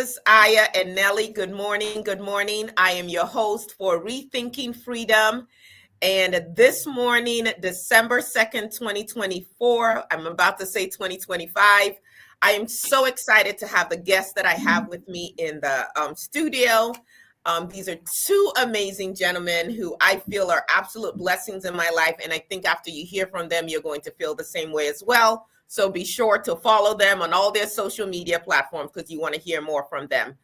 is Aya and Nelly. Good morning. Good morning. I am your host for Rethinking Freedom. And this morning, December 2nd, 2024, I'm about to say 2025. I am so excited to have the guests that I have with me in the studio. These are two amazing gentlemen who I feel are absolute blessings in my life. And I think after you hear from them, you're going to feel the same way as well. So be sure to follow them on all their social media platforms because you want to hear more from them.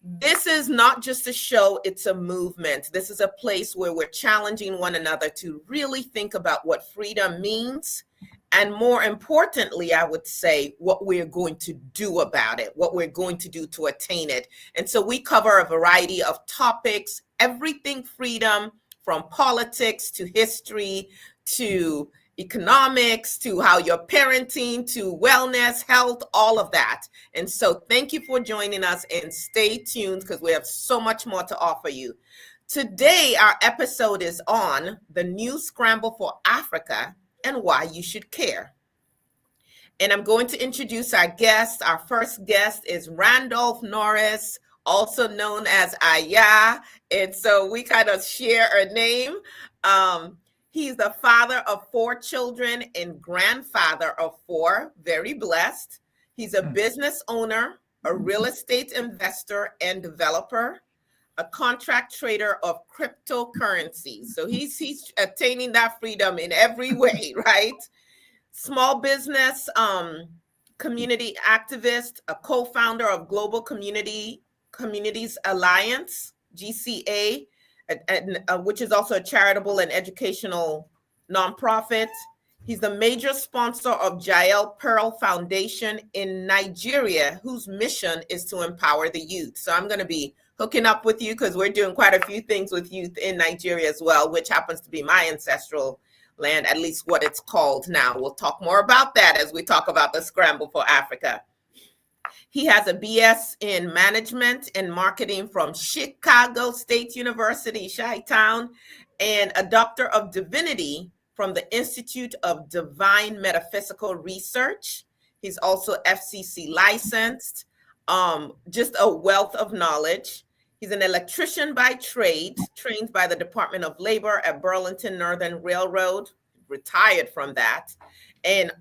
This is not just a show, it's a movement. This is a place where we're challenging one another to really think about what freedom means. And more importantly, I would say what we're going to do about it, what we're going to do to attain it. And so we cover a variety of topics, everything freedom, from politics to history to economics to how you're parenting to wellness, health, all of that. And so thank you for joining us and stay tuned because we have so much more to offer you. Today, our episode is on the new Scramble for Africa and why you should care. And I'm going to introduce our guest. Our first guest is Randolph Norris, also known as Aya. And so we kind of share a name. He's the father of 4 children and grandfather of 4, very blessed. He's a business owner, a real estate investor and developer, a contract trader of cryptocurrencies. So he's attaining that freedom in every way, right? Small business, community activist, a co-founder of Global Communities Alliance, GCA, which is also a charitable and educational nonprofit. He's the major sponsor of Jael Pearl Foundation in Nigeria, whose mission is to empower the youth. So I'm going to be hooking up with you because we're doing quite a few things with youth in Nigeria as well, which happens to be my ancestral land, at least what it's called now. We'll talk more about that as we talk about the Scramble for Africa. He has a BS in management and marketing from Chicago State University, Chi-Town, and a Doctor of Divinity from the Institute of Divine Metaphysical Research. He's also FCC licensed, just a wealth of knowledge. He's an electrician by trade, trained by the Department of Labor at Burlington Northern Railroad, retired from that, and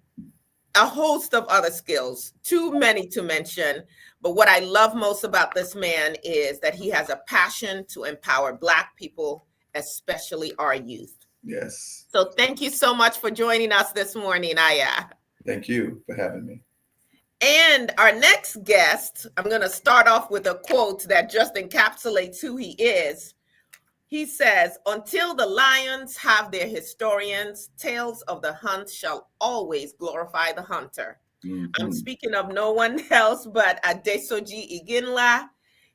a host of other skills, too many to mention. But what I love most about this man is that he has a passion to empower Black people, especially our youth. Yes. So thank you so much for joining us this morning, Aya. Thank you for having me. And our next guest, I'm going to start off with a quote that just encapsulates who he is. He says, "Until the lions have their historians, tales of the hunt shall always glorify the hunter." Mm-hmm. I'm speaking of no one else but Adesoji Iginla.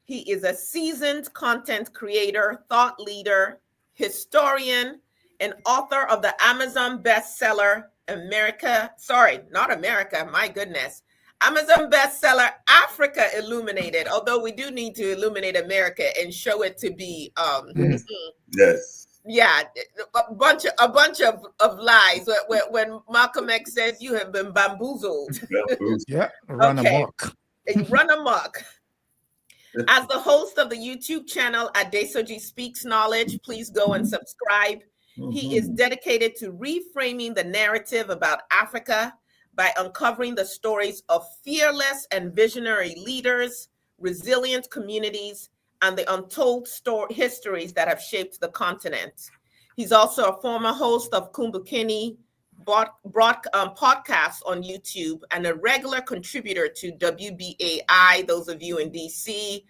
He is a seasoned content creator, thought leader, historian, and author of the Amazon bestseller, Amazon bestseller, Africa Illuminated, although we do need to illuminate America and show it to be, yes. Yeah, a bunch of lies. When Malcolm X says you have been bamboozled. Yeah, run amok. Run amok. As the host of the YouTube channel Adesoji Speaks Knowledge, please go and subscribe. Mm-hmm. He is dedicated to reframing the narrative about Africa by uncovering the stories of fearless and visionary leaders, resilient communities, and the untold histories that have shaped the continent. He's also a former host of Kumbukini podcasts on YouTube and a regular contributor to WBAI. Those of you in DC,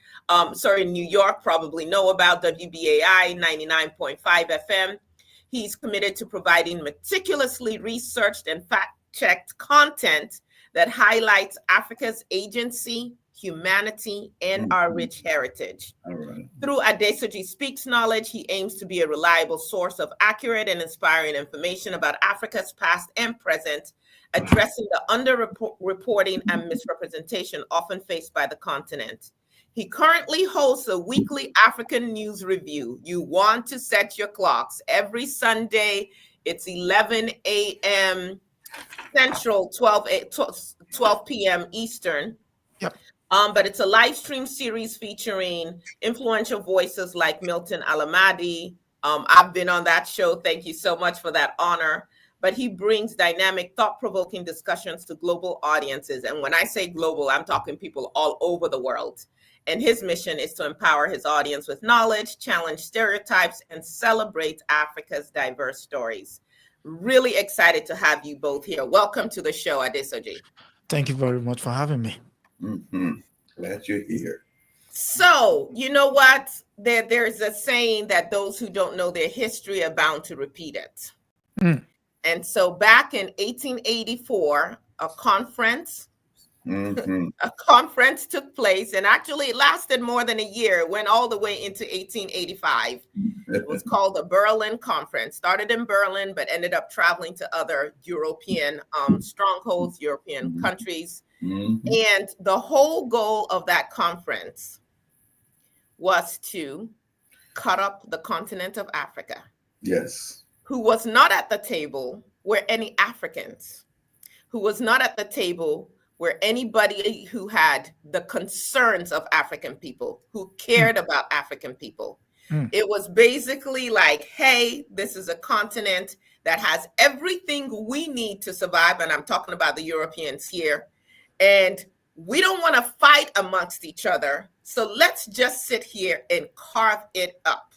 in New York, probably know about WBAI 99.5 FM. He's committed to providing meticulously researched and fact-checked content that highlights Africa's agency, humanity, and our rich heritage. Right. Through Adesoji Speaks Knowledge, he aims to be a reliable source of accurate and inspiring information about Africa's past and present, addressing the underreporting and misrepresentation often faced by the continent. He currently hosts a weekly African news review. You want to set your clocks. Every Sunday, it's 11 a.m. Central, 12 p.m. Eastern. Yep. But it's a live stream series featuring influential voices like Milton Alamadi. I've been on that show. Thank you so much for that honor. But he brings dynamic, thought-provoking discussions to global audiences. And when I say global, I'm talking people all over the world. And his mission is to empower his audience with knowledge, challenge stereotypes, and celebrate Africa's diverse stories. Really excited to have you both here. Welcome to the show, Adesoji. Thank you very much for having me. Glad you're here. So, you know what? There's a saying that those who don't know their history are bound to repeat it. And so back in 1884, a conference took place, and actually it lasted more than a year. It went all the way into 1885. It was called the Berlin Conference. Started in Berlin, but ended up traveling to other European strongholds, European countries. And the whole goal of that conference was to cut up the continent of Africa. Yes. Who was not at the table were any Africans. Who was not at the table were anybody who had the concerns of African people, who cared about African people. It was basically like, hey, this is a continent that has everything we need to survive. And I'm talking about the Europeans here. And we don't want to fight amongst each other. So let's just sit here and carve it up.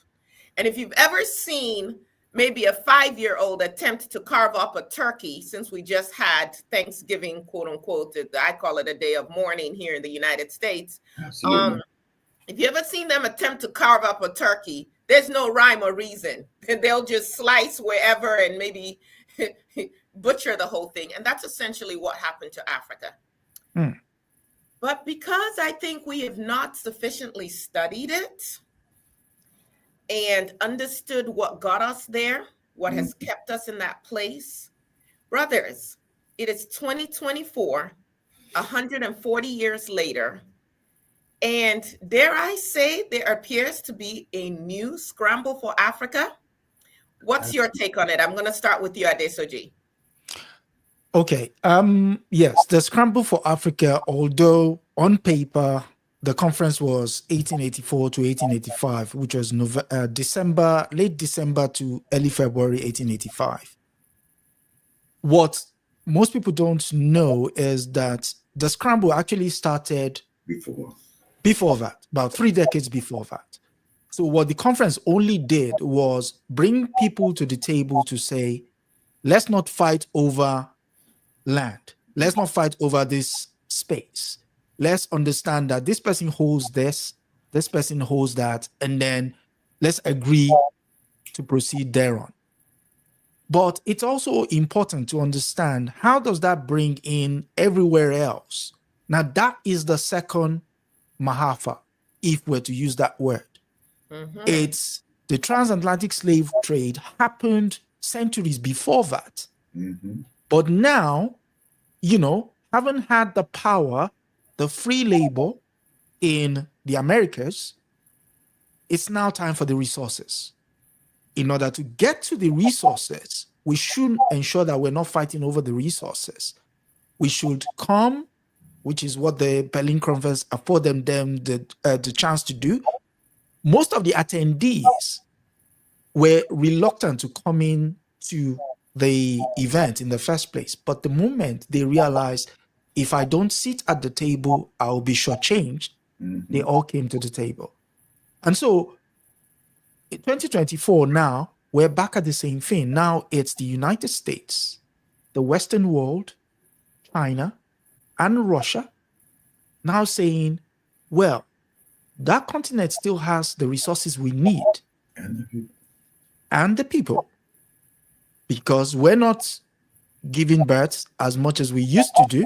And if you've ever seen maybe a 5-year-old attempt to carve up a turkey, since we just had Thanksgiving, quote unquote, I call it a day of mourning here in the United States. Absolutely. If you ever seen them attempt to carve up a turkey, there's no rhyme or reason. They'll just slice wherever and maybe butcher the whole thing. And that's essentially what happened to Africa. But because I think we have not sufficiently studied it and understood what got us there, what has kept us in that place, brothers, it is 2024, 140 years later, and dare I say, there appears to be a new scramble for Africa. What's your take on it? I'm going to start with you, Adesoji. Okay. Yes, the Scramble for Africa, although on paper, the conference was 1884 to 1885, which was late December to early February 1885. What most people don't know is that the Scramble actually started before that, about 3 decades before that. So what the conference only did was bring people to the table to say, let's not fight over land. Let's not fight over this space. Let's understand that this person holds this person holds that, and then let's agree to proceed thereon. But it's also important to understand, how does that bring in everywhere else? Now, that is the second Mahafa, if we're to use that word. It's the transatlantic slave trade happened centuries before that. But now, having had the power, the free labor in the Americas, it's now time for the resources. In order to get to the resources, we should ensure that we're not fighting over the resources. We should come, which is what the Berlin Conference afforded them the chance to do. Most of the attendees were reluctant to come in to the event in the first place. But the moment they realized, if I don't sit at the table, I'll be shortchanged, they all came to the table. And so in 2024 now, we're back at the same thing. Now it's the United States, the Western world, China, and Russia now saying, well, that continent still has the resources we need. And the people. Because we're not giving birth as much as we used to do,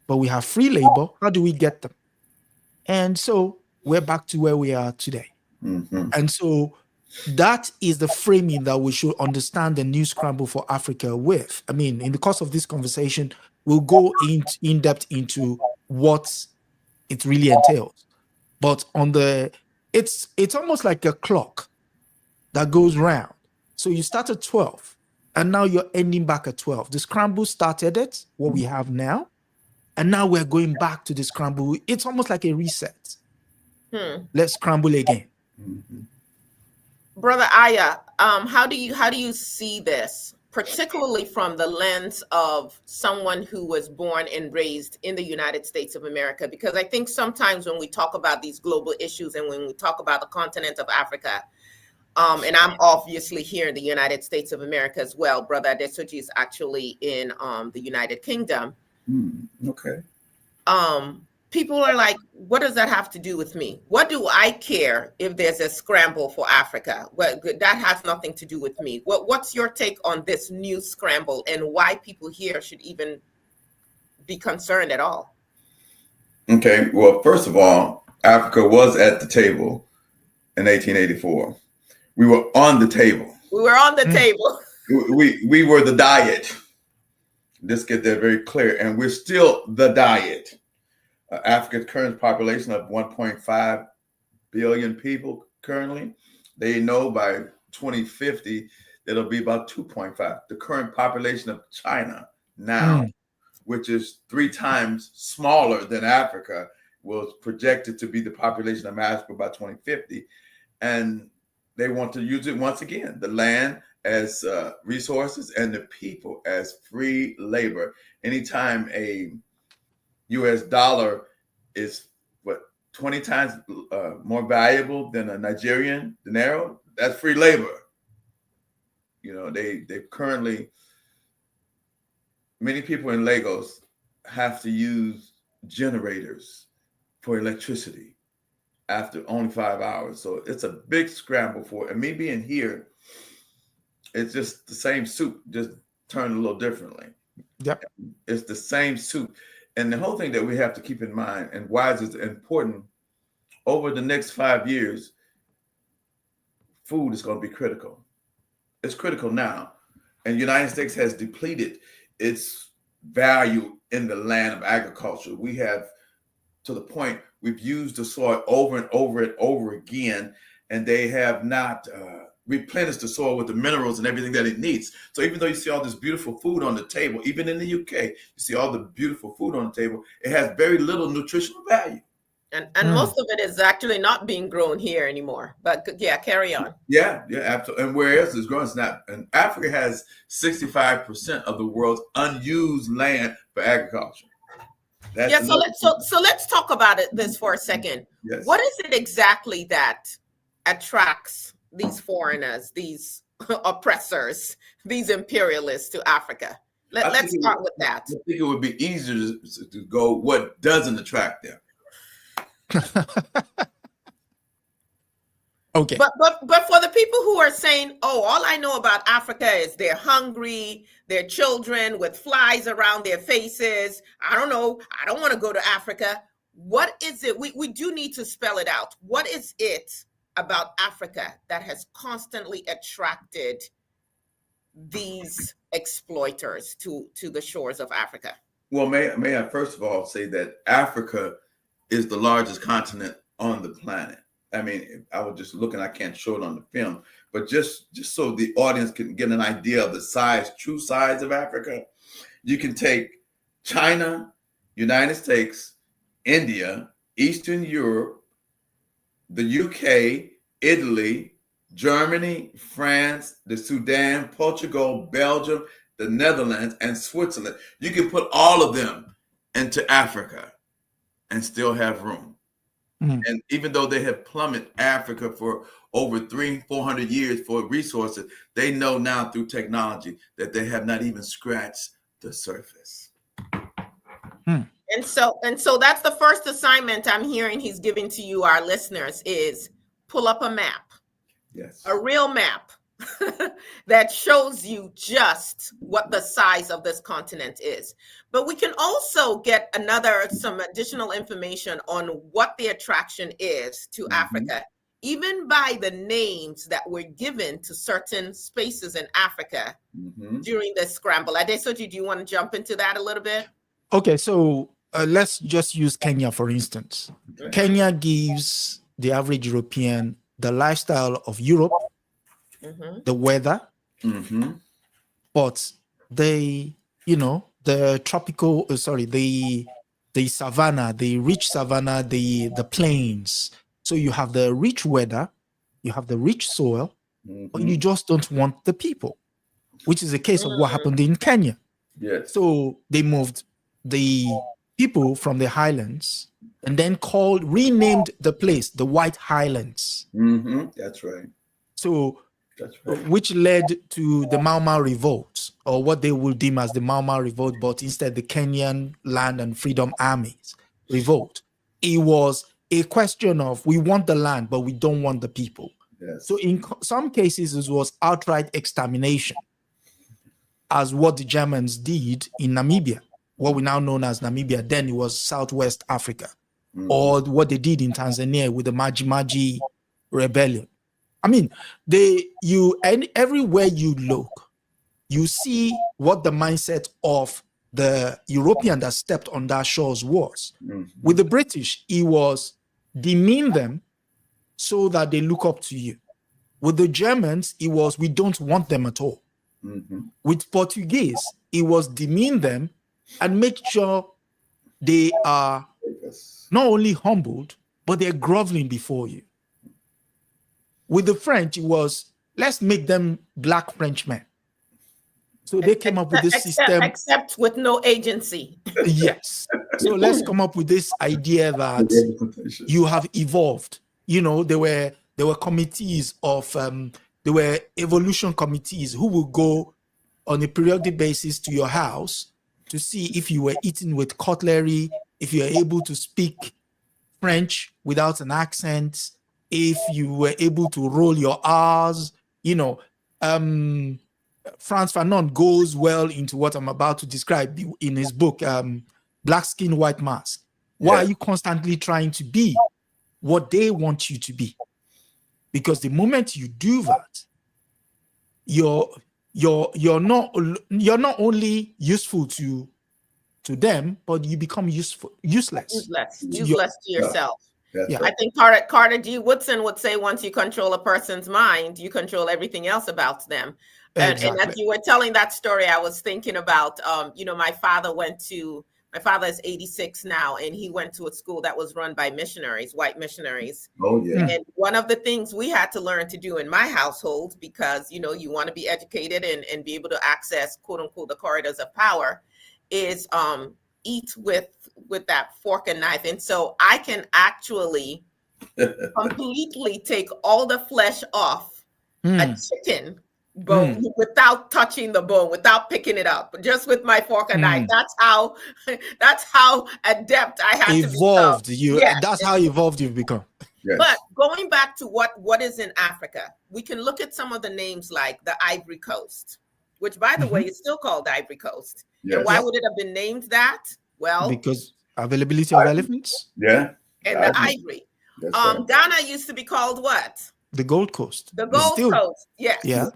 but we have free labor. How do we get them? And so we're back to where we are today. And so that is the framing that we should understand the new Scramble for Africa with. I mean, in the course of this conversation, we'll go in depth into what it really entails. But it's almost like a clock that goes round. So you start at 12, and now you're ending back at 12. The Scramble started it, what we have now, And now we're going back to the scramble. It's almost like a reset. Let's scramble again. Brother Aya, how do you see this, particularly from the lens of someone who was born and raised in the United States of America? Because I think sometimes when we talk about these global issues and when we talk about the continent of Africa, and I'm obviously here in the United States of America as well. Brother Adesoji is actually in the United Kingdom. Okay. People are like, what does that have to do with me? What do I care if there's a scramble for Africa? Well, that has nothing to do with me. What's your take on this new scramble and why people here should even be concerned at all? Okay. Well, first of all, Africa was at the table in 1884. We were on the table. We were on the table. We were the diet. Let's get that very clear. And we're still the diet. Africa's current population of 1.5 billion people currently. They know by 2050, it'll be about 2.5. The current population of China now, which is 3 times smaller than Africa, was projected to be the population of Africa by 2050. And they want to use it once again, the land as resources and the people as free labor. Anytime a US dollar is 20 times more valuable than a Nigerian dinero, that's free labor. You know, they currently, many people in Lagos have to use generators for electricity after only 5 hours. So it's a big scramble for it. And me being here, it's just the same soup, just turned a little differently. Yep. It's the same soup. And the whole thing that we have to keep in mind, and why is it important, over the next 5 years, food is going to be critical. It's critical now. And the United States has depleted its value in the land of agriculture. We have, to the point, we've used the soil over and over and over again, and they have not replenish the soil with the minerals and everything that it needs. So even though you see all this beautiful food on the table, even in the UK, you see all the beautiful food on the table, it has very little nutritional value. And most of it is actually not being grown here anymore. But yeah, carry on. Yeah, absolutely. And where else is growing? It's not. And Africa has 65% of the world's unused land for agriculture. That's so let's talk about this for a second. Yes. What is it exactly that attracts these foreigners, these oppressors, these imperialists to Africa? Let's start with that. I think it would be easier to go what doesn't attract them. Okay. But for the people who are saying, oh, all I know about Africa is they're hungry, their children with flies around their faces. I don't know. I don't want to go to Africa. What is it? We do need to spell it out. What is it about Africa that has constantly attracted these exploiters to the shores of Africa? Well, may I first of all say that Africa is the largest continent on the planet. I mean, I was just looking, I can't show it on the film, but just so the audience can get an idea of the size, true size of Africa, you can take China, United States, India, Eastern Europe, the UK, Italy, Germany, France, the Sudan, Portugal, Belgium, the Netherlands, and Switzerland. You can put all of them into Africa and still have room. And even though they have plummeted Africa for over 300-400 years for resources, they know now through technology that they have not even scratched the surface. And so that's the first assignment I'm hearing he's giving to you, our listeners, is pull up a map. Yes. A real map that shows you just what the size of this continent is. But we can also get some additional information on what the attraction is to Africa, even by the names that were given to certain spaces in Africa during the scramble. Adesoji, do you want to jump into that a little bit? Okay, so let's just use Kenya, for instance. Okay. Kenya gives the average European the lifestyle of Europe, the weather, but the the savanna, the rich savanna, the plains. So you have the rich weather, you have the rich soil, but you just don't want the people, which is the case of what happened in Kenya. Yes. So they moved the people from the highlands and then renamed the place the White Highlands. That's right. So, that's right. Which led to the Mau Mau revolt, or what they will deem as the Mau Mau revolt, but instead the Kenyan Land and Freedom Armies revolt. It was a question of, we want the land, but we don't want the people. Yes. So in some cases, it was outright extermination, as what the Germans did in Namibia, what we now know as Namibia. Then it was Southwest Africa, or what they did in Tanzania with the Maji Maji rebellion. I mean, everywhere you look, you see what the mindset of the European that stepped on that shores was. With the British, it was demean them so that they look up to you. With the Germans, it was, we don't want them at all. With Portuguese, it was demean them and make sure they are not only humbled, but they're groveling before you. With the French, it was, let's make them black Frenchmen. So they came up with this system. Except with no agency. Yes. So let's come up with this idea that you have evolved. You know, there were committees of, there were evolution committees who will go on a periodic basis to your house to see if you were eating with cutlery, if you are able to speak French without an accent, if you were able to roll your R's. You know, Frantz Fanon goes well into what I'm about to describe in his book, Black Skin, White Mask. Why are you constantly trying to be what they want you to be? Because the moment you do that, you're not only useful to them, but you become useless to yourself. Yeah. I think Carter G. Woodson would say, once you control a person's mind, you control everything else about them. Exactly. And as you were telling that story, I was thinking about, my father is 86 now, and he went to a school that was run by missionaries, white missionaries. Oh, yeah. And one of the things we had to learn to do in my household, because, you want to be educated and be able to access, quote unquote, the corridors of power, is eat with that fork and knife. And so I can actually completely take all the flesh off a chicken bone without touching the bone, without picking it up, just with my fork and knife. That's how adept I have evolved to become. That's how evolved you've become. Yes. But going back to what is in Africa, we can look at some of the names like the Ivory Coast, which, by the way, is still called Ivory Coast. Yes. And why would it have been named that? Well, because availability of elephants. Yeah. And the ivory. Right. Ghana used to be called what? The Gold Coast. The Gold Coast. Yes. Yeah.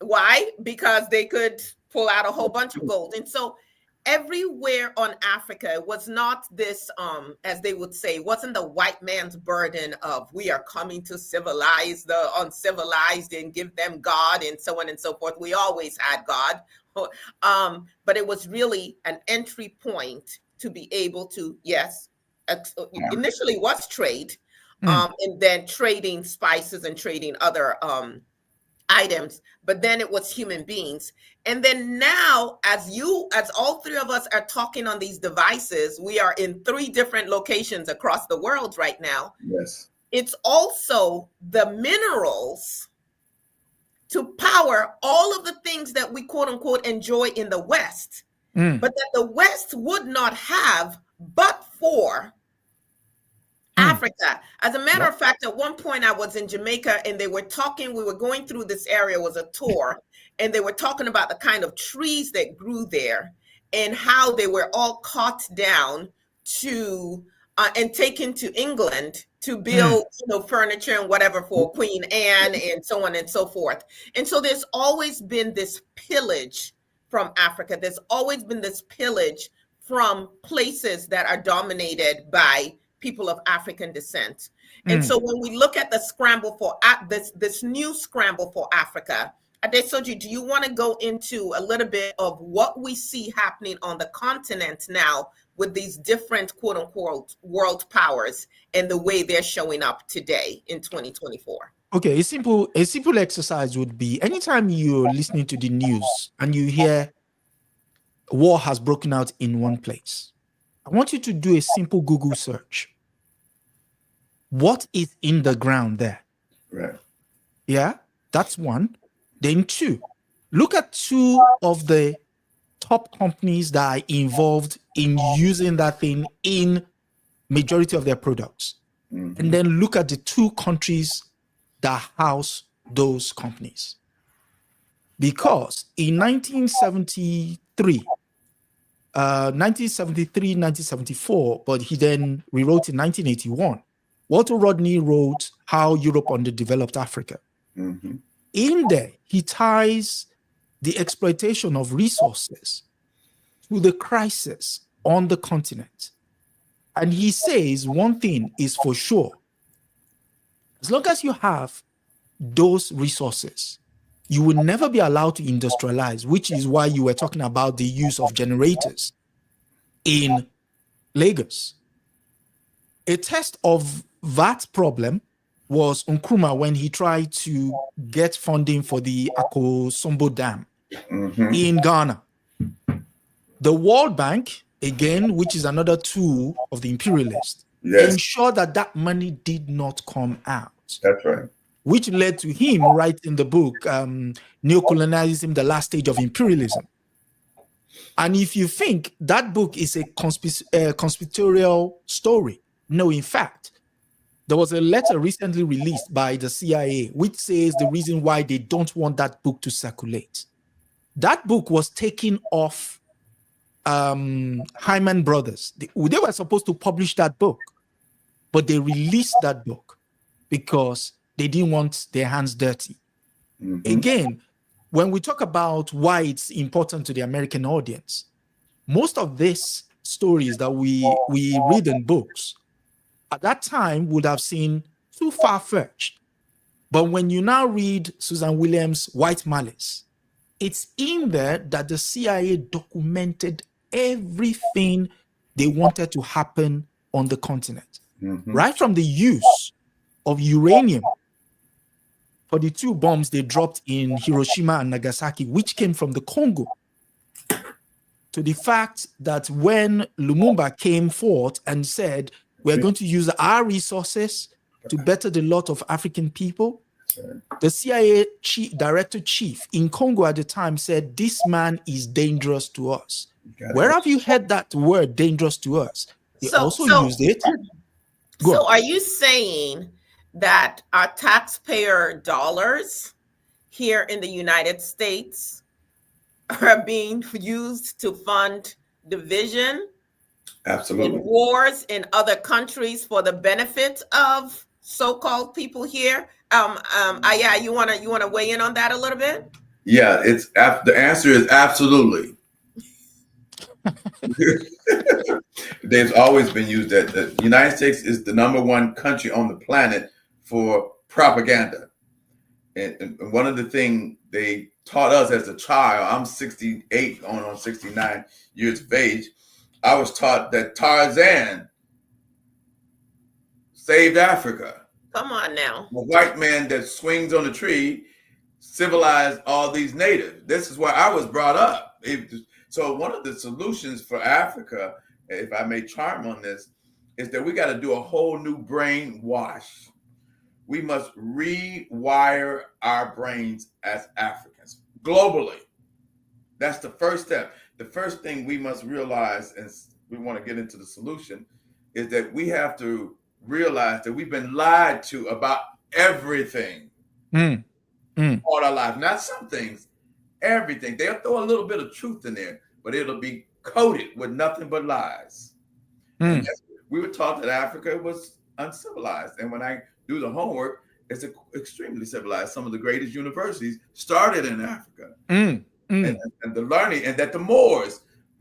Why? Because they could pull out a whole bunch of gold. And so everywhere on Africa, it was not this, as they would say, wasn't the white man's burden of, we are coming to civilize the uncivilized and give them God and so on and so forth. We always had God. But it was really an entry point to be able to, initially was trade, and then trading spices and trading other items, but then it was human beings. And then now, as all three of us are talking on these devices, we are in 3 different locations across the world right now. Yes. It's also the minerals to power all of the things that we quote unquote enjoy in the West, but that the West would not have but for Africa. As a matter of fact, at one point I was in Jamaica and we were going through this area, it was a tour, and they were talking about the kind of trees that grew there and how they were all cut down to and taken to England to build furniture and whatever for Queen Anne and so on and so forth. And so there's always been this pillage from Africa. There's always been this pillage from places that are dominated by people of African descent. And so when we look at the scramble for this new scramble for Africa, Adesoji, do you want to go into a little bit of what we see happening on the continent now with these different quote unquote world powers and the way they're showing up today in 2024? Okay, a simple exercise would be anytime you're listening to the news and you hear war has broken out in one place, I want you to do a simple Google search. What is in the ground there? Right. Yeah, that's one. Then two, look at two of the top companies that are involved in using that thing in majority of their products. Mm-hmm. And then look at the two countries that house those companies. Because in 1973, 1974, but he then rewrote in 1981, Walter Rodney wrote How Europe Underdeveloped Africa. Mm-hmm. In there, he ties the exploitation of resources to the crisis on the continent. And he says one thing is for sure. As long as you have those resources, you will never be allowed to industrialize, which is why you were talking about the use of generators in Lagos. A test of that problem was Nkrumah when he tried to get funding for the Akosombo Dam in Ghana. The World Bank, again, which is another tool of the imperialists, ensured that that money did not come out. That's right. Which led to him writing the book, Neocolonialism, The Last Stage of Imperialism. And if you think that book is a conspiratorial story, no, in fact, there was a letter recently released by the CIA which says the reason why they don't want that book to circulate. That book was taken off Hyman Brothers. They were supposed to publish that book, but they released that book because they didn't want their hands dirty. Mm-hmm. Again, when we talk about why it's important to the American audience, most of these stories that we read in books at that time would have seemed too far-fetched. But when you now read Susan Williams' White Malice, it's in there that the CIA documented everything they wanted to happen on the continent. Mm-hmm. Right from the use of uranium for the two bombs they dropped in Hiroshima and Nagasaki, which came from the Congo, to the fact that when Lumumba came forth and said, we're going to use our resources to better the lot of African people, the CIA director chief in Congo at the time said, this man is dangerous to us. Where have you heard that word, dangerous to us? They also used it. So are you saying that our taxpayer dollars here in the United States are being used to fund division? Absolutely. In wars in other countries for the benefit of so-called people here? Yeah, you wanna weigh in on that a little bit? Yeah, the answer is absolutely. They've always been used that the United States is the #1 country on the planet for propaganda. And one of the things they taught us as a child, I'm 68 going on 69 years of age, I was taught that Tarzan saved Africa. Come on now. A white man that swings on a tree civilized all these natives. This is where I was brought up. So one of the solutions for Africa, if I may charm on this, is that we got to do a whole new brain wash. We must rewire our brains as Africans globally. That's the first step. The first thing we must realize, and we want to get into the solution, is that we have to realize that we've been lied to about everything all our life. Not some things, everything. They'll throw a little bit of truth in there, but it'll be coated with nothing but lies. We were taught that Africa was uncivilized. And when I do the homework, it's extremely civilized. Some of the greatest universities started in Africa. And the learning, and that the Moors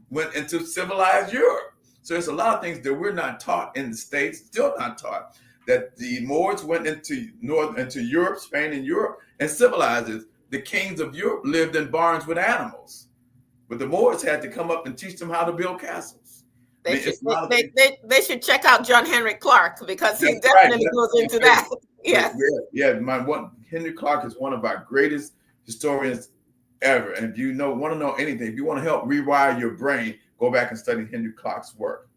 went into civilized Europe. So there's a lot of things that we're not taught in the States, still not taught, that the Moors went into Europe, Spain and Europe, and civilized it. the kings of Europe lived in barns with animals, but the Moors had to come up and teach them how to build castles. They should check out John Henry Clark, because he definitely goes into that. Yes. Henry Clark is one of our greatest historians ever. And if you want to know anything, if you want to help rewire your brain, go back and study Henry Clark's work.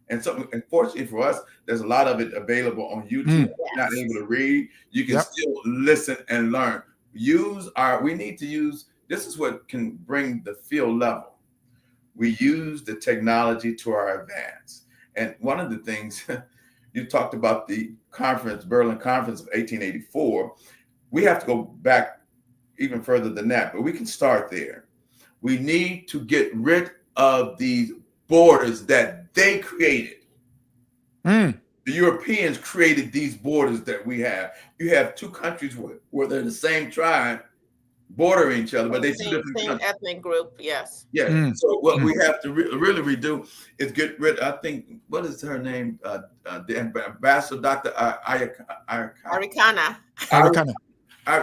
And fortunately for us, there's a lot of it available on YouTube. If you're not able to read, you can still listen and learn. We need to use, this is what can bring the field level. We use the technology to our advance. And one of the things, you talked about the Berlin Conference of 1884. We have to go back even further than that, but we can start there. We need to get rid of these borders that they created. The Europeans created these borders that we have. You have two countries where they're the same tribe, bordering each other, but they same ethnic group. Yes. Yeah. So what we have to really redo is get rid. I think, what is her name? The ambassador, Dr. Arikana.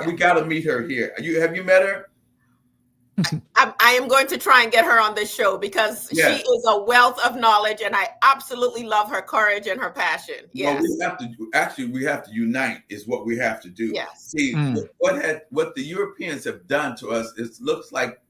We got to meet her here. Have you met her? I am going to try and get her on this show, because she is a wealth of knowledge, and I absolutely love her courage and her passion. Yes. Well, we have to unite is what we have to do. Yes. See, what the Europeans have done to us, it looks like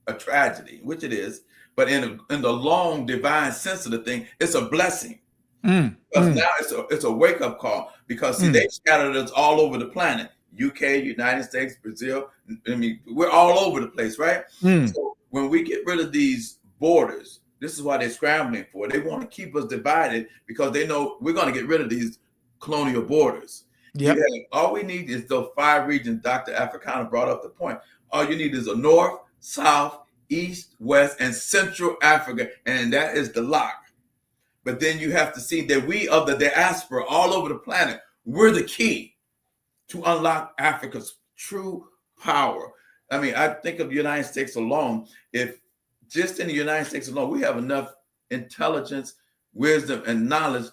a tragedy, which it is, but in the long divine sense of the thing, it's a blessing. Because now it's a wake-up call, because they scattered us all over the planet. UK, United States, Brazil. I mean, we're all over the place, right? So when we get rid of these borders, this is why they're scrambling for. They want to keep us divided, because they know we're going to get rid of these colonial borders. All we need is those 5 regions. Dr. Africana brought up the point. All you need is a north, south, east, west, and central Africa, and that is the lock. But then you have to see that we of the diaspora all over the planet, we're the key to unlock Africa's true power. I mean, I think of the United States alone. If just in the United States alone, we have enough intelligence, wisdom, and knowledge.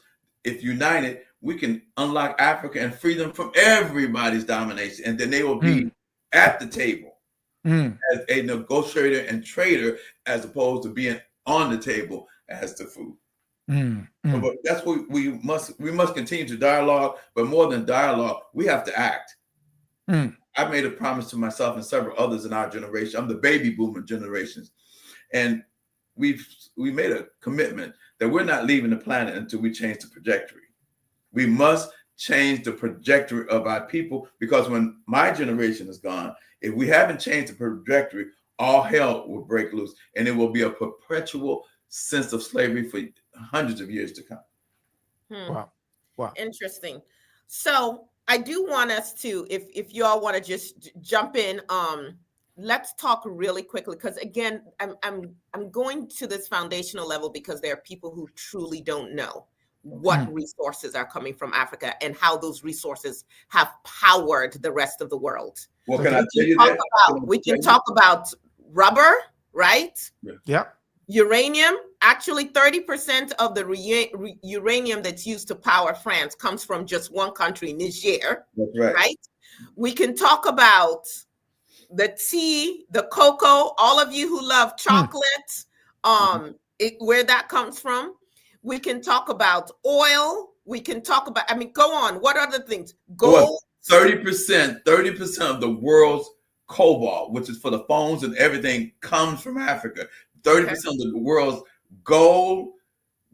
If united, we can unlock Africa and free them from everybody's domination. And then they will be at the table as a negotiator and trader, as opposed to being on the table as the food. But that's what we must continue to dialogue, but more than dialogue, we have to act. I made a promise to myself and several others in our generation. I'm the baby boomer generations, and we made a commitment that we're not leaving the planet until we change the trajectory. We must change the trajectory of our people, because when my generation is gone, if we haven't changed the trajectory, all hell will break loose, and it will be a perpetual sense of slavery for hundreds of years to come. Wow. Interesting. So I do want us to, if you all want to just jump in, let's talk really quickly, because again, I'm going to this foundational level because there are people who truly don't know what resources are coming from Africa and how those resources have powered the rest of the world. Well, can I tell you that? We can talk about rubber, right? Yeah. Uranium. Actually, 30% of the uranium that's used to power France comes from just one country, Niger. That's right. Right? We can talk about the tea, the cocoa, all of you who love chocolate, where that comes from. We can talk about oil. We can talk about, go on. What other things? Gold. 30% of the world's cobalt, which is for the phones and everything, comes from Africa. 30% of the world's gold,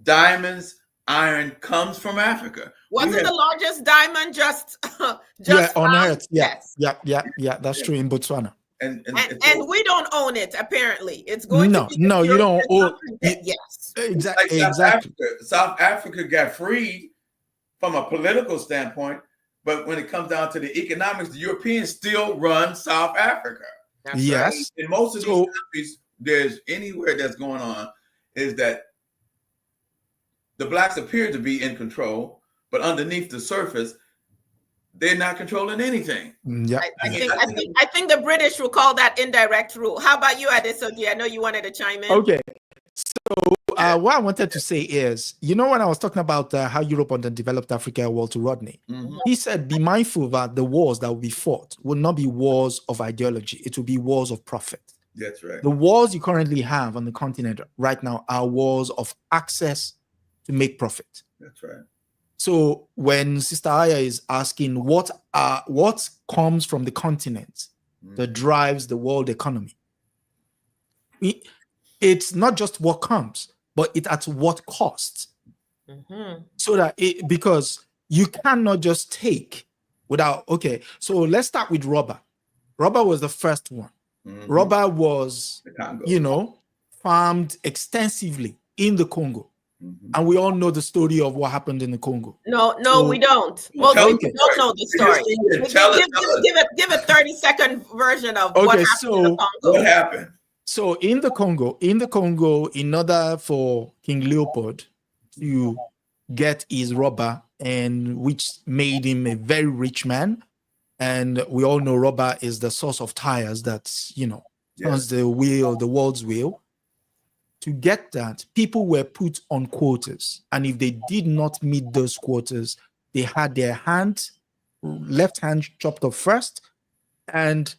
diamonds, iron comes from Africa. Wasn't the largest diamond just on Earth? Yes. Yeah. That's true in Botswana. And we don't own it. Apparently, it's going to be you don't own it. Yes, exactly. South Africa got freed from a political standpoint, but when it comes down to the economics, the Europeans still run South Africa. That's yes, right. In most of these countries, there's anywhere that's going on is that the blacks appear to be in control, but underneath the surface, they're not controlling anything. Yeah, I think the British will call that indirect rule. How about you, Adesoji? I know you wanted to chime in. Okay, so what I wanted to say is, when I was talking about how Europe underdeveloped Africa, Walter Rodney, he said, be mindful that the wars that will be fought will not be wars of ideology. It will be wars of profit. That's right. The wars you currently have on the continent right now are wars of access to make profit. That's right. So when Sister Aya is asking what comes from the continent that drives the world economy, it's not just what comes, but it's at what cost. So that because you cannot just take without, okay, so let's start with rubber. Rubber was the first one. Rubber was, farmed extensively in the Congo. And we all know the story of what happened in the Congo. No, we don't. Most people don't know the story. Give a 30-second version of what happened in the Congo. What happened? So in the Congo, in order for King Leopold to get his rubber, and which made him a very rich man, and we all know rubber is the source of tires that turns the world's wheel. To get that, people were put on quotas, and if they did not meet those quotas, they had their left hand chopped off first, and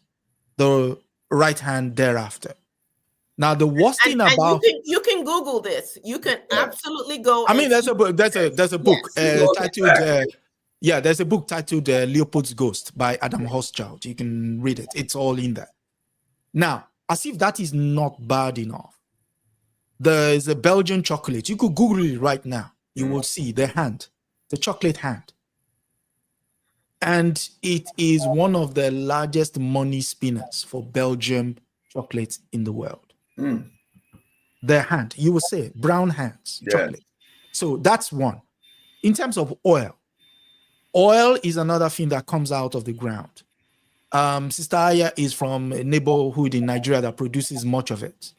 the right hand thereafter. Now, the worst thing about you can Google this. You can absolutely go. I mean, there's a book. There's a book titled. There's a book titled Leopold's Ghost by Adam Hochschild. You can read it. It's all in there. Now, as if that is not bad enough, there is a Belgian chocolate. You could Google it right now. You will see the chocolate hand. And it is one of the largest money spinners for Belgian chocolate in the world. Their hand, you will say brown hands, chocolate. So that's one. In terms of oil is another thing that comes out of the ground. Sister Aya is from a neighborhood in Nigeria that produces much of it.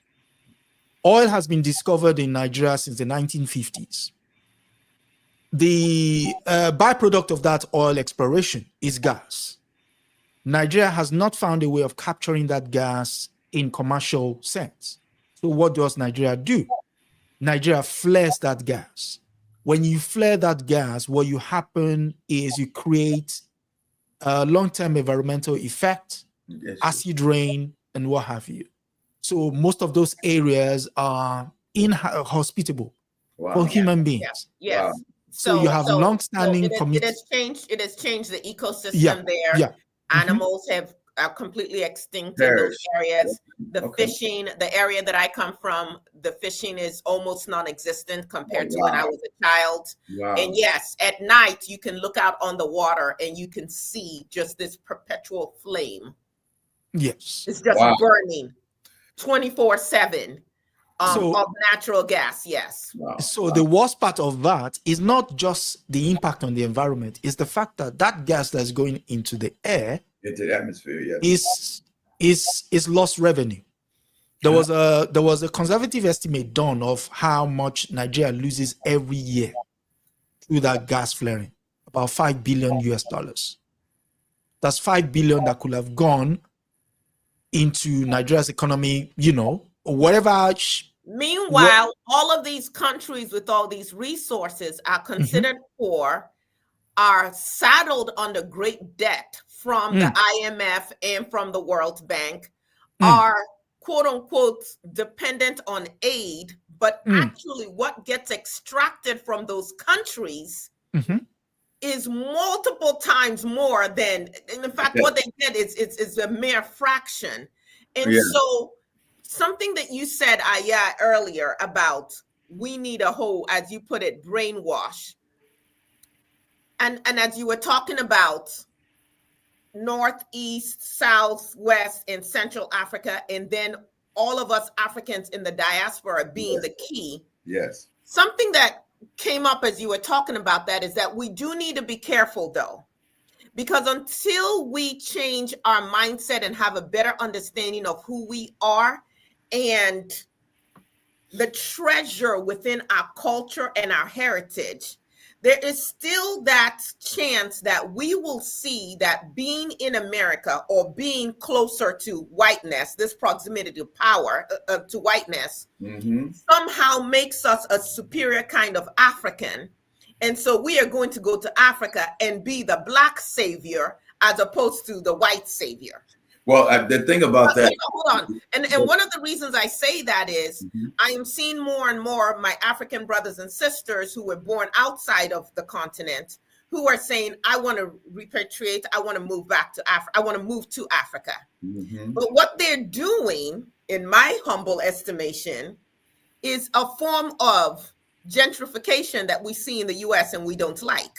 Oil has been discovered in Nigeria since the 1950s. The byproduct of that oil exploration is gas. Nigeria has not found a way of capturing that gas in commercial sense. So what does Nigeria do? Nigeria flares that gas. When you flare that gas, what you happen is you create a long-term environmental effect, acid rain, and what have you. So most of those areas are inhospitable for human beings. Yes. Wow. So you have long-standing communities. It has changed the ecosystem there. Animals are completely extinct in those areas. The fishing, the area that I come from, the fishing is almost non-existent compared to when I was a child. And yes, at night you can look out on the water and you can see just this perpetual flame. Yes. It's just burning 24/7 of natural gas. Yes. So the worst part of that is not just the impact on the environment, it's the fact that that gas that's going into the air, into the atmosphere, is lost revenue. There was a conservative estimate done of how much Nigeria loses every year through that gas flaring, about $5 billion. That's $5 billion that could have gone into Nigeria's economy, whatever. Meanwhile, all of these countries with all these resources are considered poor, are saddled under great debt from the IMF and from the World Bank, are quote unquote dependent on aid, but actually what gets extracted from those countries is multiple times more than, in fact, what they get is a mere fraction. And so something that you said, Aya, earlier about we need a whole, as you put it, brainwash. And as you were talking about Northeast, Southwest, and Central Africa, and then all of us Africans in the diaspora being the key. Yes. Something that came up as you were talking about that is that we do need to be careful, though, because until we change our mindset and have a better understanding of who we are and the treasure within our culture and our heritage, there is still that chance that we will see that being in America or being closer to whiteness, this proximity to power, to whiteness, somehow makes us a superior kind of African. And so we are going to go to Africa and be the Black savior as opposed to the white savior. Well, the thing about that. Hold on. And one of the reasons I say that is I am seeing more and more of my African brothers and sisters who were born outside of the continent who are saying, I want to repatriate, I want to move back to Africa, I want to move to Africa. But what they're doing, in my humble estimation, is a form of gentrification that we see in the US and we don't like.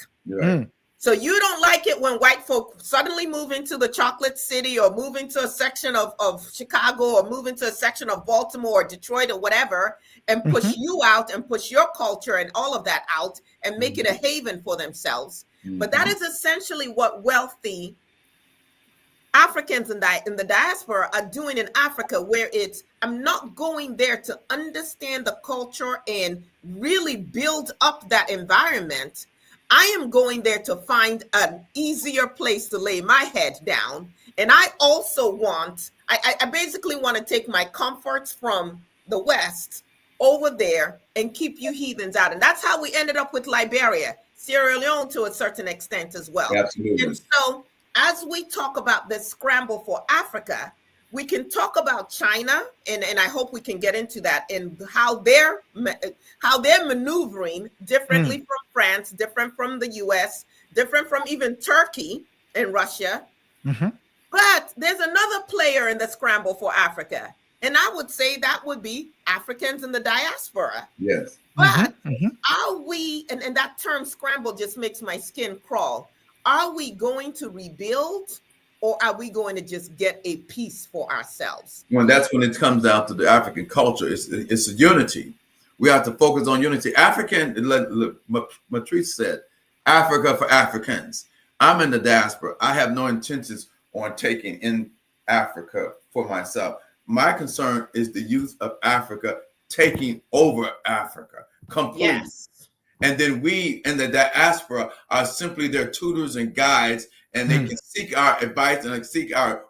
So you don't like it when white folk suddenly move into the chocolate city or move into a section of Chicago or move into a section of Baltimore or Detroit or whatever and push you out and push your culture and all of that out and make it a haven for themselves. But that is essentially what wealthy Africans in the diaspora are doing in Africa, where I'm not going there to understand the culture and really build up that environment. I am going there to find an easier place to lay my head down. And I also I basically want to take my comforts from the West over there and keep you heathens out. And that's how we ended up with Liberia, Sierra Leone to a certain extent as well. Absolutely. And so as we talk about this scramble for Africa, we can talk about China, and I hope we can get into that, and how they're maneuvering differently from France, different from the US, different from even Turkey and Russia. But there's another player in the scramble for Africa, and I would say that would be Africans in the diaspora. Yes. But are we, and that term scramble just makes my skin crawl, are we going to rebuild? Or are we going to just get a piece for ourselves? Well, that's when it comes down to the African culture. It's a unity. We have to focus on unity. Look, Matrice said, Africa for Africans. I'm in the diaspora. I have no intentions on taking in Africa for myself. My concern is the youth of Africa taking over Africa completely. Yes. And then we in the diaspora are simply their tutors and guides, and they can seek our advice and seek our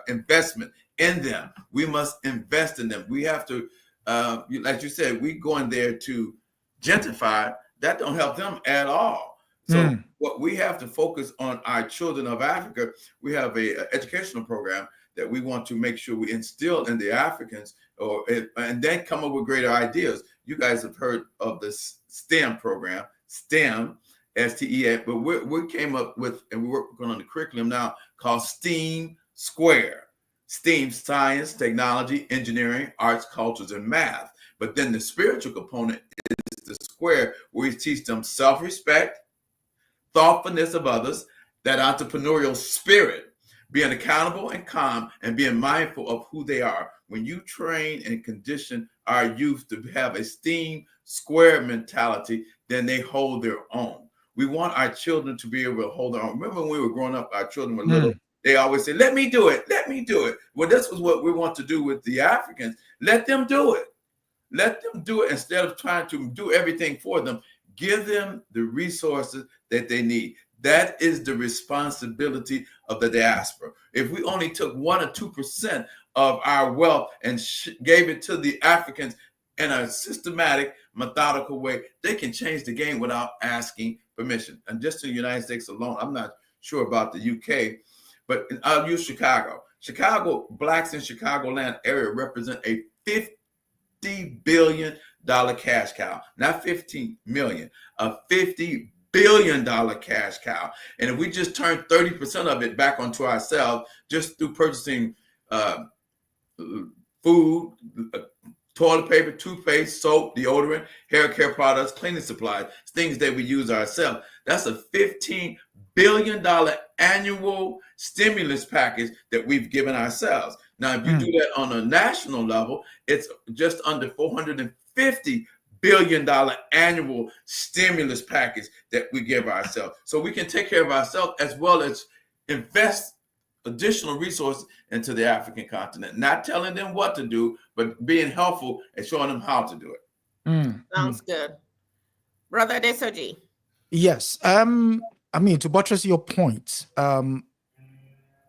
investment in them. We must invest in them. We have to, like you said, we go in there to gentrify. That don't help them at all. So what we have to focus on our children of Africa. We have a educational program that we want to make sure we instill in the Africans, and then come up with greater ideas. You guys have heard of this STEM program, STEM, STEM, but we came up with, and we're working on the curriculum now, called STEAM Square. STEAM, science, technology, engineering, arts, cultures, and math. But then the spiritual component is the square, where we teach them self-respect, thoughtfulness of others, that entrepreneurial spirit, being accountable and calm, and being mindful of who they are. When you train and condition our youth to have a STEAM square mentality, then they hold their own. We want our children to be able to hold their own. Remember when we were growing up, our children were little, they always say, let me do it, let me do it. Well, this was what we want to do with the Africans. Let them do it. Let them do it instead of trying to do everything for them. Give them the resources that they need. That is the responsibility of the diaspora. If we only took 1 or 2% of our wealth and gave it to the Africans in a systematic, methodical way, they can change the game without asking permission. And just in the United States alone, I'm not sure about the UK, but I'll use Chicago. Blacks in Chicagoland area represent a $50 billion cash cow, not 15 million, a $50 billion cash cow. And if we just turn 30% of it back onto ourselves, just through purchasing food, toilet paper, toothpaste, soap, deodorant, hair care products, cleaning supplies, things that we use ourselves, that's a $15 billion annual stimulus package that we've given ourselves. Now, if you do that on a national level, it's just under $450 billion annual stimulus package that we give ourselves. So we can take care of ourselves as well as invest additional resources into the African continent, not telling them what to do, but being helpful and showing them how to do it. Sounds good. Brother Adesoji. Yes. I mean, to buttress your point,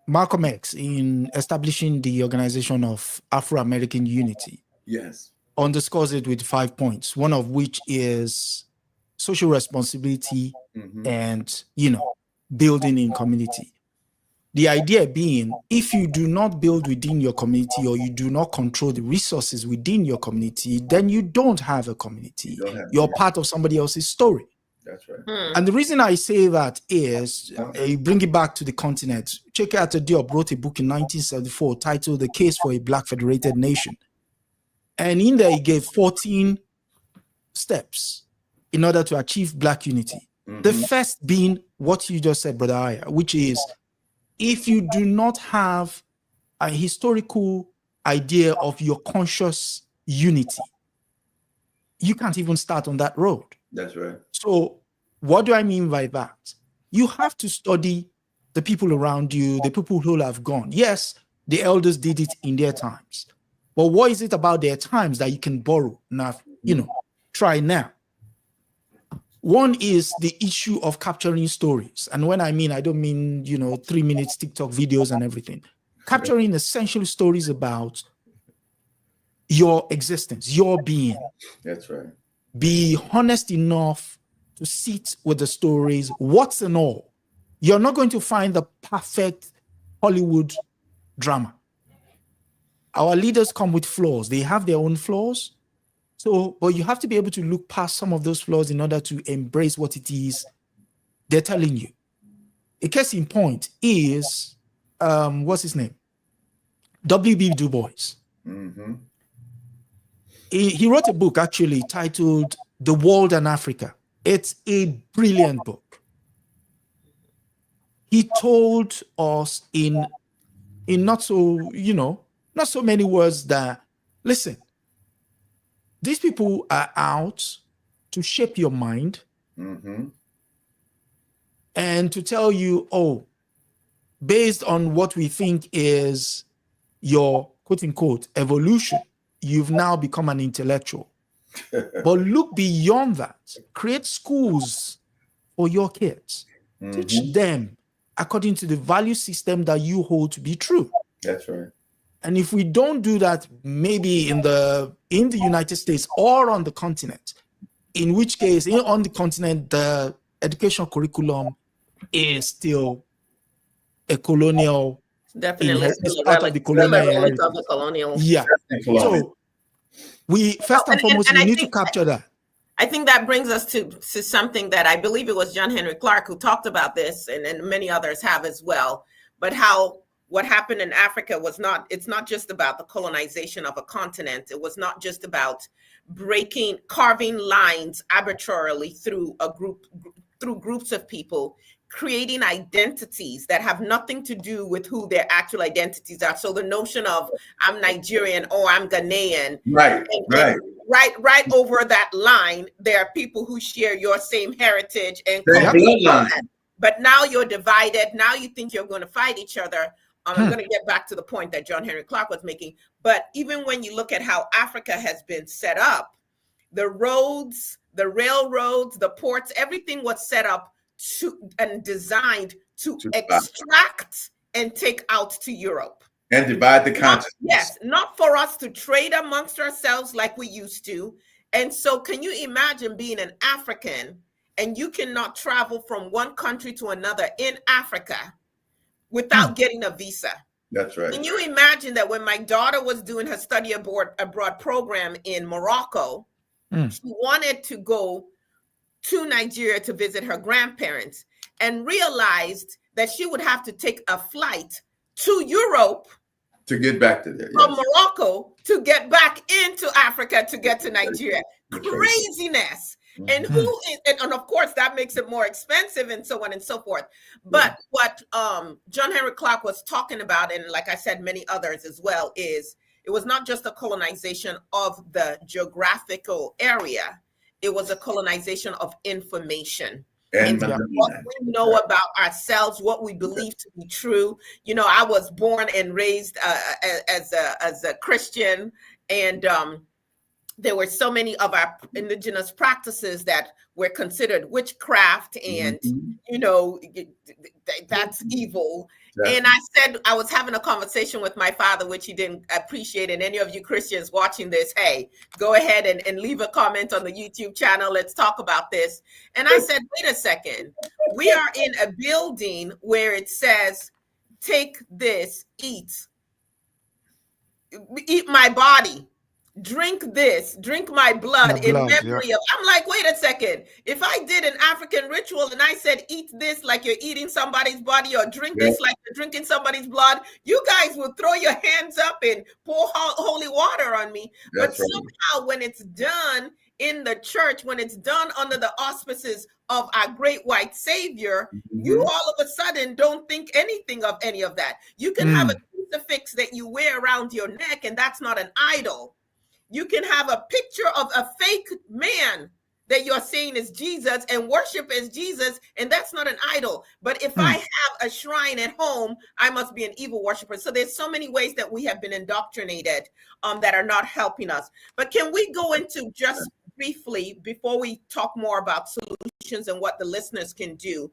Malcolm X, in establishing the Organization of Afro-American Unity, Yes. underscores it with 5 points, one of which is social responsibility and, building in community. The idea being, if you do not build within your community or you do not control the resources within your community, then you don't have a community. You're part of somebody else's story. That's right. And the reason I say that is, you bring it back to the continent. Cheke Diop wrote a book in 1974 titled The Case for a Black Federated Nation. And in there, he gave 14 steps in order to achieve Black unity. The first being what you just said, Brother Aya, which is, if you do not have a historical idea of your conscious unity, you can't even start on that road. That's right. So what do I mean by that? You have to study the people around you, the people who have gone. Yes, the elders did it in their times. But what is it about their times that you can borrow now, try now? One is the issue of capturing stories. And when I mean, I don't mean, 3 minutes TikTok videos and everything. Capturing essential stories about your existence, your being. That's right. Be honest enough to sit with the stories, what's and all. You're not going to find the perfect Hollywood drama. Our leaders come with flaws. They have their own flaws. So, but you have to be able to look past some of those flaws in order to embrace what it is they're telling you. A case in point is, what's his name? W.B. Du Bois. He wrote a book actually titled The World and Africa. It's a brilliant book. He told us in not so many words that, listen, these people are out to shape your mind and to tell you, based on what we think is your quote unquote evolution, you've now become an intellectual. But look beyond that. Create schools for your kids. Teach them according to the value system that you hold to be true. That's right. And if we don't do that, maybe in the United States or on the continent, in which case, on the continent, the educational curriculum is still a colonial. Definitely it's part of the colonial. Yeah. So we first and foremost, we need to capture that. I think that brings us to something that I believe it was John Henry Clark who talked about this, and many others have as well, but how what happened in Africa it's not just about the colonization of a continent. It was not just about carving lines arbitrarily through groups of people, creating identities that have nothing to do with who their actual identities are. So the notion of I'm Nigerian or I'm Ghanaian. Right. Right over that line, there are people who share your same heritage and bloodline. But now you're divided. Now you think you're going to fight each other. I'm going to get back to the point that John Henry Clark was making. But even when you look at how Africa has been set up, the roads, the railroads, the ports, everything was set up and designed to extract and take out to Europe. And divide the continent. Yes, not for us to trade amongst ourselves like we used to. And so can you imagine being an African and you cannot travel from one country to another in Africa without getting a visa? That's right. Can you imagine that when my daughter was doing her study abroad program in Morocco, she wanted to go to Nigeria to visit her grandparents and realized that she would have to take a flight to Europe to get back to there. From Morocco to get back into Africa to get to Nigeria. Craziness. And and of course that makes it more expensive and so on and so forth. But what John Henry Clark was talking about, and like I said, many others as well, is it was not just a colonization of the geographical area. It was a colonization of information. And what we know about ourselves, what we believe to be true. You know, I was born and raised as a Christian, and there were so many of our indigenous practices that were considered witchcraft and, you know, that's evil. And I said, I was having a conversation with my father, which he didn't appreciate. And any of you Christians watching this, hey, go ahead and leave a comment on the YouTube channel. Let's talk about this. And I said, wait a second. We are in a building where it says, take this, eat my body. Drink this, drink my blood in memory of. I'm like, wait a second. If I did an African ritual and I said, eat this like you're eating somebody's body, or drink this like you're drinking somebody's blood, you guys will throw your hands up and pour holy water on me. But somehow when it's done in the church, when it's done under the auspices of our great white savior, you all of a sudden don't think anything of any of that. You can have a crucifix that you wear around your neck, and that's not an idol. You can have a picture of a fake man that you're saying is Jesus and worship as Jesus, and that's not an idol. But if I have a shrine at home, I must be an evil worshiper. So there's so many ways that we have been indoctrinated that are not helping us. But can we go into just briefly, before we talk more about solutions and what the listeners can do,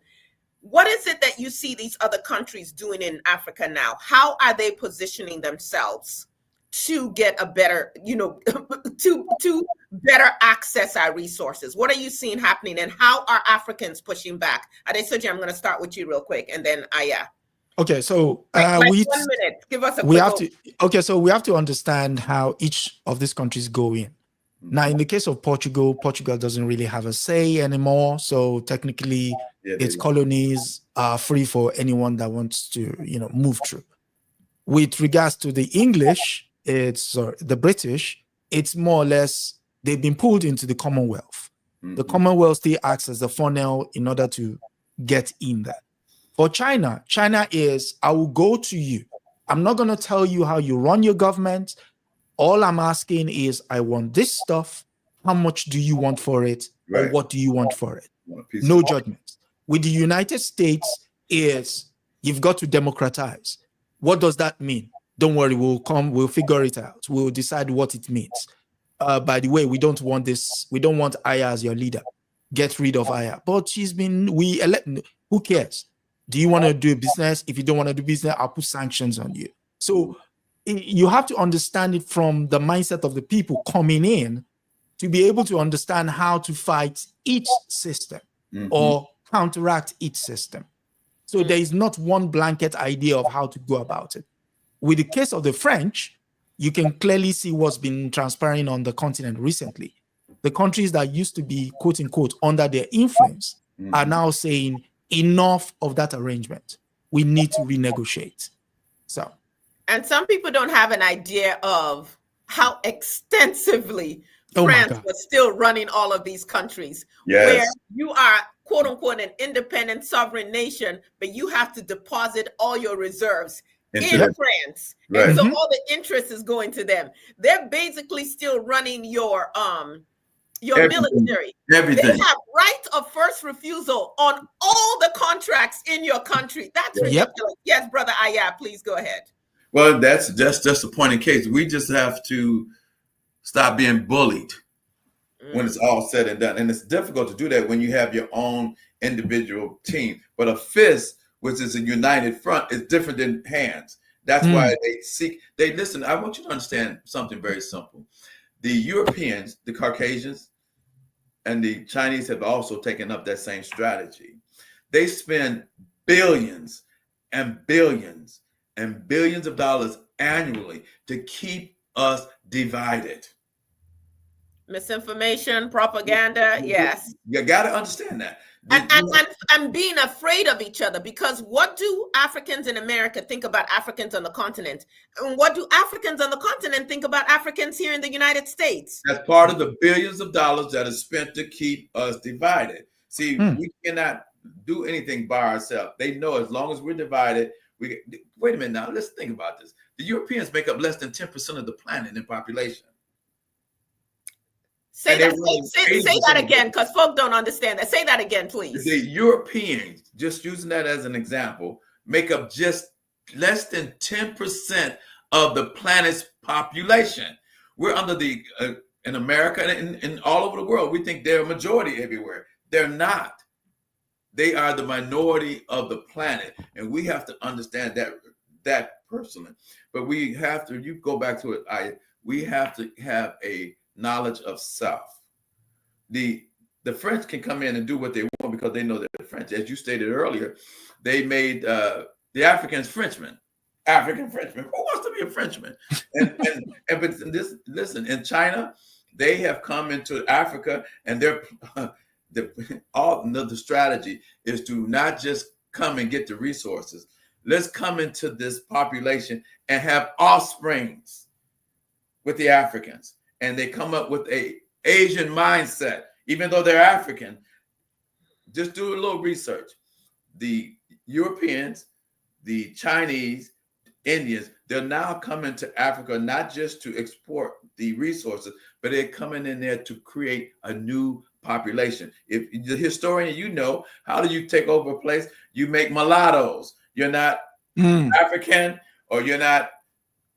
what is it that you see these other countries doing in Africa now? How are they positioning themselves to get a better, you know, to better access our resources? What are you seeing happening, and how are Africans pushing back? Adesoji, I'm going to start with you real quick, and then Aya. Okay, so like 1 minute. Give us a we quick have to. Okay, so we have to understand how each of these countries go in. Now, in the case of Portugal, Portugal doesn't really have a say anymore. So technically, its colonies are free for anyone that wants to, you know, move through. With regards to the English, it's the British, it's more or less, they've been pulled into the Commonwealth. The Commonwealth still acts as the funnel in order to get in there. For China, China is, I will go to you. I'm not going to tell you how you run your government. All I'm asking is, I want this stuff. How much do you want for it? Or what do you want for it? No judgment. With the United States, is you've got to democratize. What does that mean? Don't worry, we'll figure it out. We'll decide what it means. By the way, we don't want this. We don't want Aya as your leader. Get rid of Aya. But who cares? Do you want to do business? If you don't want to do business, I'll put sanctions on you. So you have to understand it from the mindset of the people coming in to be able to understand how to fight each system or counteract each system. So there is not one blanket idea of how to go about it. With the case of the French, you can clearly see what's been transpiring on the continent recently. The countries that used to be, quote unquote, under their influence are now saying, enough of that arrangement. We need to renegotiate. So, and some people don't have an idea of how extensively France was still running all of these countries, where you are, quote unquote, an independent sovereign nation, but you have to deposit all your reserves in France. And so all the interest is going to them. They're basically still running your military. Everything. They have right of first refusal on all the contracts in your country. That's ridiculous. Yes, Brother Aya, please go ahead. Well, that's just a point in case. We just have to stop being bullied when it's all said and done. And it's difficult to do that when you have your own individual team. But a fist, which is a united front, is different than hands. That's why they listen. I want you to understand something very simple. The Europeans, the Caucasians, and the Chinese have also taken up that same strategy. They spend billions and billions and billions of dollars annually to keep us divided. Misinformation, propaganda, yes. You got to understand that. And being afraid of each other, because what do Africans in America think about Africans on the continent? And what do Africans on the continent think about Africans here in the United States? That's part of the billions of dollars that is spent to keep us divided. See, we cannot do anything by ourselves. They know as long as we're divided, wait a minute now, let's think about this. The Europeans make up less than 10% of the planet in population. Say that again, because folk don't understand that. Say that again, please. The Europeans, just using that as an example, make up just less than 10% of the planet's population. We're under the in America and all over the world. We think they're a majority everywhere. They're not. They are the minority of the planet, and we have to understand that personally. But we have to. You go back to it. We have to have a knowledge of self. The French can come in and do what they want because they know they're French. As you stated earlier, they made the Africans Frenchmen. African Frenchmen. Who wants to be a Frenchman? But listen, in China, they have come into Africa, and they're the strategy is to not just come and get the resources. Let's come into this population and have offsprings with the Africans, and they come up with a Asian mindset, even though they're African. Just do a little research. The Europeans, the Chinese, Indians, they're now coming to Africa not just to export the resources, but they're coming in there to create a new population. If the historian, you know, how do you take over a place? You make mulattoes. You're not African or you're not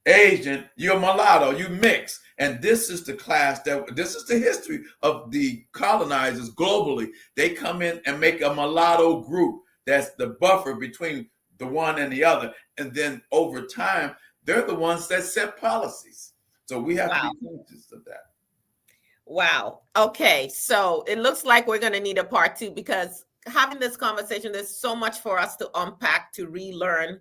Asian, you're mulatto, you mix. And this is the this is the history of the colonizers globally. They come in and make a mulatto group. That's the buffer between the one and the other. And then over time, they're the ones that set policies. So we have to be conscious of that. Wow. Okay. So it looks like we're going to need a part 2, because having this conversation, there's so much for us to unpack, to relearn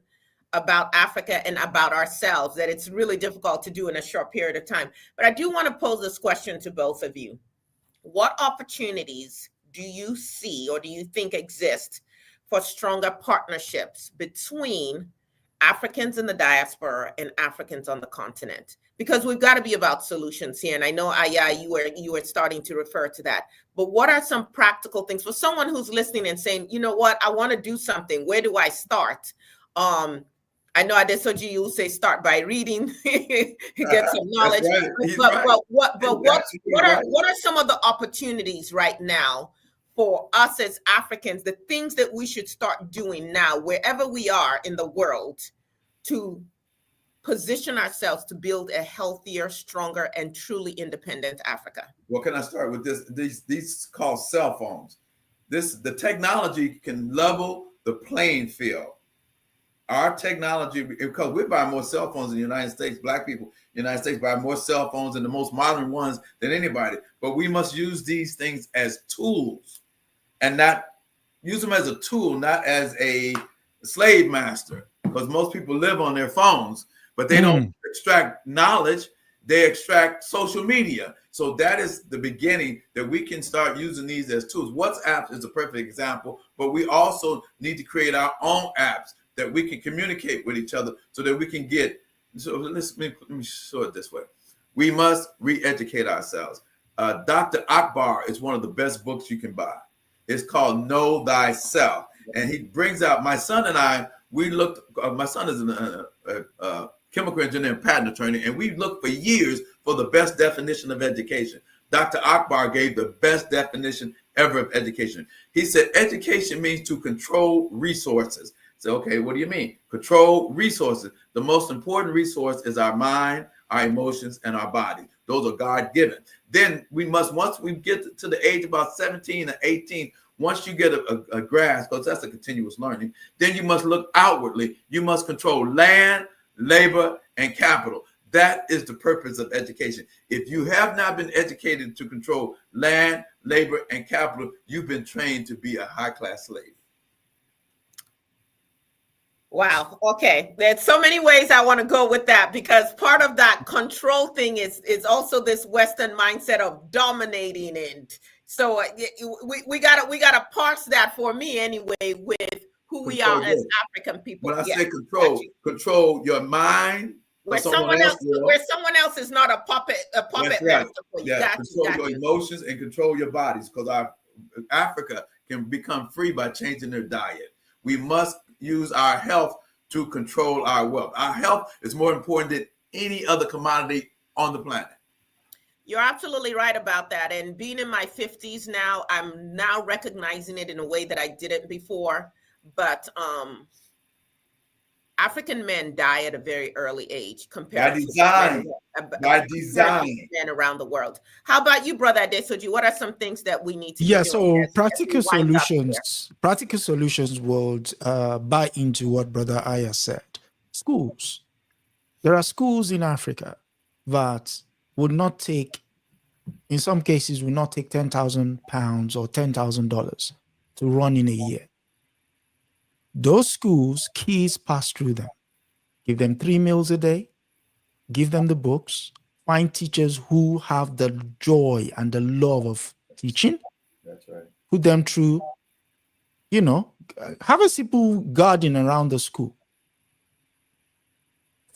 about Africa and about ourselves, that it's really difficult to do in a short period of time. But I do want to pose this question to both of you. What opportunities do you see or do you think exist for stronger partnerships between Africans in the diaspora and Africans on the continent? Because we've got to be about solutions here. And I know, Aya, you were starting to refer to that. But what are some practical things for someone who's listening and saying, you know what, I want to do something. Where do I start? I know Adesoji, you say start by reading, get some knowledge. Right. What are some of the opportunities right now for us as Africans, the things that we should start doing now, wherever we are in the world, to position ourselves to build a healthier, stronger, and truly independent Africa? Well, can I start with this? These called cell phones. The technology can level the playing field. Our technology, because we buy more cell phones in the United States, Black people in the United States buy more cell phones and the most modern ones than anybody. But we must use these things as tools and not use them as a tool, not as a slave master, because most people live on their phones, but they don't extract knowledge. They extract social media. So that is the beginning that we can start using these as tools. WhatsApp is a perfect example, but we also need to create our own apps that we can communicate with each other so that we can get, so let me show it this way. We must re-educate ourselves. Dr. Akbar is one of the best books you can buy. It's called Know Thyself. And he brings out, my son and I, my son is a chemical engineer and patent attorney, and we looked for years for the best definition of education. Dr. Akbar gave the best definition ever of education. He said, education means to control resources. So, okay, what do you mean? Control resources. The most important resource is our mind, our emotions, and our body. Those are God-given. Then we must, once we get to the age about 17 or 18, once you get a grasp, because that's a continuous learning, then you must look outwardly. You must control land, labor, and capital. That is the purpose of education. If you have not been educated to control land, labor, and capital, you've been trained to be a high-class slave. Wow. Okay. There's so many ways I want to go with that, because part of that control thing is also this Western mindset of dominating. And so we gotta parse that, for me anyway, with who we are as African people. When I say control your mind, where someone else is not a puppet master for you. Control your emotions and control your bodies, because Africa can become free by changing their diet. We must use our health to control our wealth. Our health is more important than any other commodity on the planet. You're absolutely right about that. And being in my 50s now, I'm now recognizing it in a way that I didn't before. But African men die at a very early age By compared design. By to design. men around the world. How about you, Brother Adesoji? What are some things that we need to be Yeah, doing so as we wind up here? practical solutions would buy into what Brother Aya said. Schools. There are schools in Africa that would not take, in some cases, would not take £10,000 or $10,000 to run in a year. Those schools, kids pass through them. Give them 3 meals a day, give them the books, find teachers who have the joy and the love of teaching. That's right. Put them through, have a simple garden around the school.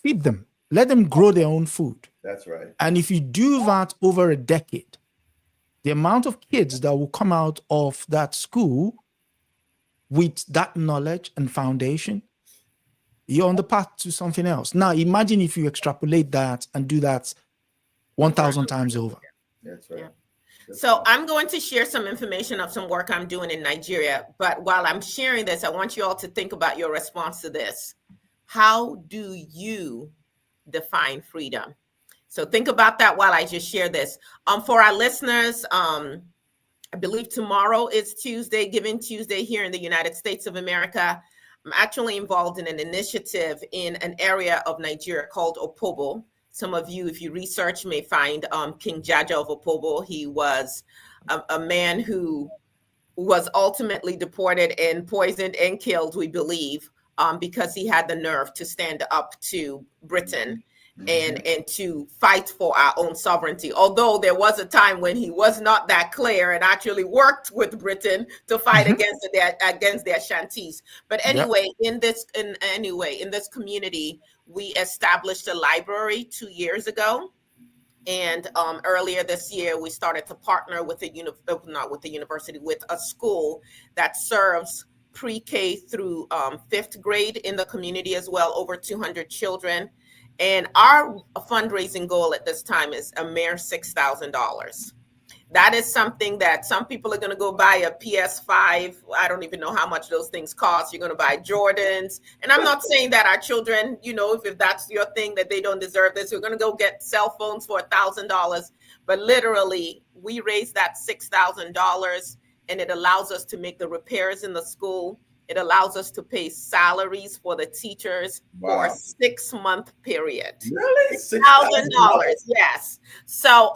Feed them. Let them grow their own food. That's right. And if you do that over a decade, the amount of kids that will come out of that school with that knowledge and foundation, you're on the path to something else. Now, imagine if you extrapolate that and do that 1,000 times over. That's right. Yeah. So I'm going to share some information of some work I'm doing in Nigeria. But while I'm sharing this, I want you all to think about your response to this. How do you define freedom? So think about that while I just share this. For our listeners, I believe tomorrow is Tuesday, Giving Tuesday here in the United States of America. I'm actually involved in an initiative in an area of Nigeria called Opobo. Some of you, if you research, may find King Jaja of Opobo. He was a man who was ultimately deported and poisoned and killed, we believe, because he had the nerve to stand up to Britain and to fight for our own sovereignty. Although there was a time when he was not that clear and actually worked with Britain to fight against the Ashantis. But anyway, in this community, we established a library 2 years ago. And earlier this year, we started to partner with with a school that serves pre-K through 5th grade in the community as well, over 200 children. And our fundraising goal at this time is a mere $6,000. That is something that some people are going to go buy a PS5. I don't even know how much those things cost. You're going to buy Jordans. And I'm not saying that our children, if that's your thing, that they don't deserve this. We're going to go get cell phones for $1,000. But literally, we raised that $6,000, and it allows us to make the repairs in the school. It allows us to pay salaries for the teachers for a 6-month period. Really? $6,000, yes. So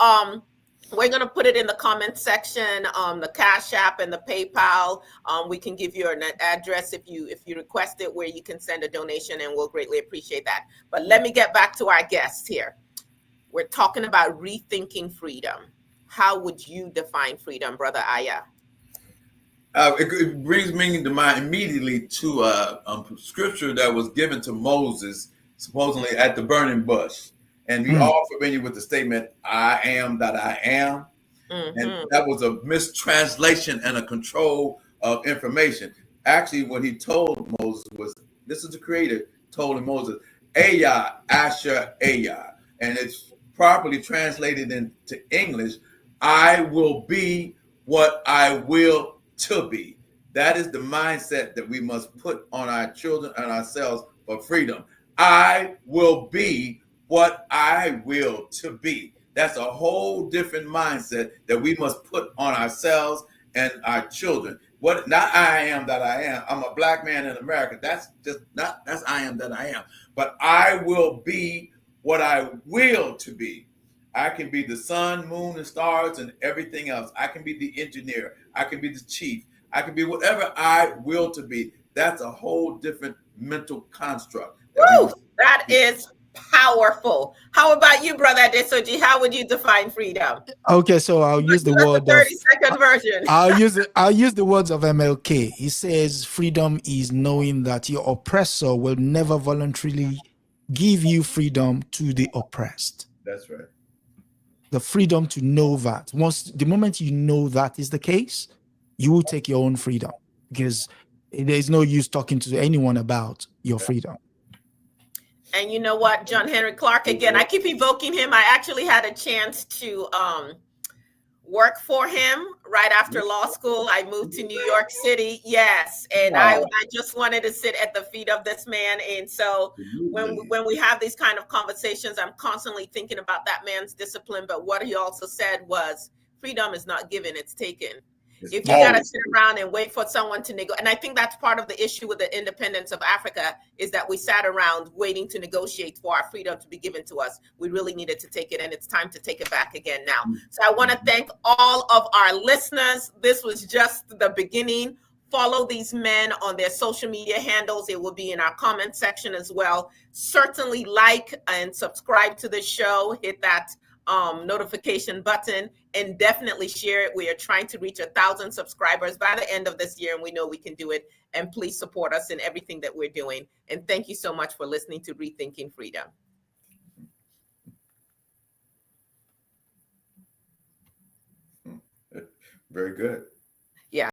we're going to put it in the comment section, the Cash App and the PayPal. We can give you an address if you request it, where you can send a donation, and we'll greatly appreciate that. But let me get back to our guest here. We're talking about rethinking freedom. How would you define freedom, Brother Aya? It brings me to mind immediately to a scripture that was given to Moses, supposedly at the burning bush. And we all familiar with the statement, I am that I am. And that was a mistranslation and a control of information. Actually, what he told Moses was, this is the creator told him Moses, Aya, Asher, Aya. And it's properly translated into English, I will be what I will to be. That is the mindset that we must put on our children and ourselves for freedom. I will be what I will to be. That's a whole different mindset that we must put on ourselves and our children. Not I am that I am. I'm a black man in America. That's I am that I am. But I will be what I will to be. I can be the sun, moon, and stars and everything else. I can be the engineer. I can be the chief. I can be whatever I will to be. That's a whole different mental construct. Woo! That is powerful. How about you, Brother Adesoji? How would you define freedom? Okay, so I'll use the word 30-second version. I'll use the words of MLK. He says freedom is knowing that your oppressor will never voluntarily give you freedom to the oppressed. That's right. The freedom to know that. The moment you know that is the case, you will take your own freedom, because there's no use talking to anyone about your freedom. And you know what, John Henry Clark, again, I keep evoking him. I actually had a chance to work for him right after law school. I moved to New York City. Yes. And I just wanted to sit at the feet of this man. And so when we have these kind of conversations, I'm constantly thinking about that man's discipline. But what he also said was freedom is not given, it's taken. If you got to sit around and wait for someone to negotiate, and I think that's part of the issue with the independence of Africa is that we sat around waiting to negotiate for our freedom to be given to us. We really needed to take it, and it's time to take it back again now. So I want to thank all of our listeners. This was just the beginning. Follow these men on their social media handles. It will be in our comment section as well. Certainly like and subscribe to the show. Hit that notification button and definitely share it. We are trying to reach 1,000 subscribers by the end of this year, and we know we can do it. And please support us in everything that we're doing. And thank you so much for listening to Rethinking Freedom. Very good.